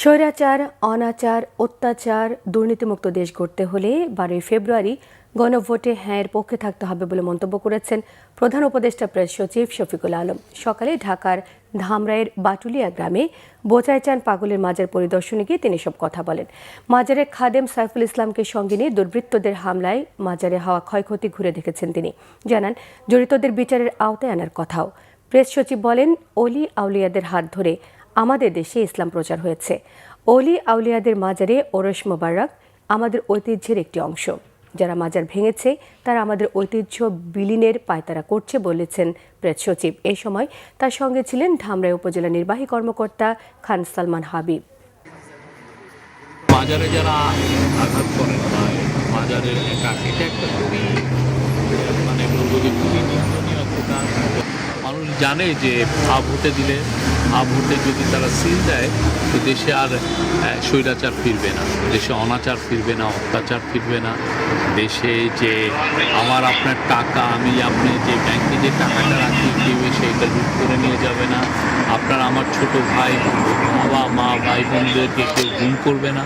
স্বৈরাচার, অনাচার, অত্যাচার, দুর্নীতিমুক্ত দেশ গড়তে হলে 12 ফেব্রুয়ারি গণভোটে হ্যাঁর পক্ষে থাকতে হবে বলে মন্তব্য করেছেন প্রধান উপদেষ্টা প্রেস সচিব শফিকুল আলম। সকালে ঢাকার ধামরাইয়ের বাটুলিয়া গ্রামে বোচাই চান পাগলের মাজার পরিদর্শনে গিয়ে তিনি সব কথা বলেন। মাজারের খাদেম সাইফুল ইসলামকে সঙ্গে নিয়ে দুর্বৃত্তদের হামলায় মাজারে হওয়া ক্ষয়ক্ষতি ঘুরে দেখেছেন তিনি। জানান, জড়িতদের বিচারের আওতায় আনার কথাও। প্রেস সচিব বলেন, অলি আউলিয়াদের হাত ধরে আমাদের দেশে ইসলাম প্রচার হয়েছে। অলি আউলিয়াদের মাজারে ওরস মোবারক আমাদের ঐতিহ্যের একটি অংশ। যারা মাজার ভেঙেছে তারা আমাদের ঐতিহ্য বিলীনের পায়তারা করছে বলেছেন প্রেস সচিব। এই সময় তার সঙ্গে ছিলেন ধামরাই উপজেলা নির্বাহী কর্মকর্তা খান সালমান হাবিব। মাজারে যারা আঘাত করেন বা মাজারের এটা একটা খুবই বলবো যে খুবই নিন্দনীয় একটা কাজ। মানুষ জানে যে ভোটে দিলে ভোটে যদি তারা সিল দেয় তো দেশে আর স্বৈরাচার ফিরবে না, দেশে অনাচার ফিরবে না, অত্যাচার ফিরবে না। দেশে যে আমার আপনার টাকা, আপনি যে ব্যাংকে যে টাকাটা রাখি কেউ এসে এটা লুট করে নিয়ে যাবে না। আপনার আমার ছোট ভাই, বাবা মা, ভাই বোনদেরকে কেউ গুম করবে না।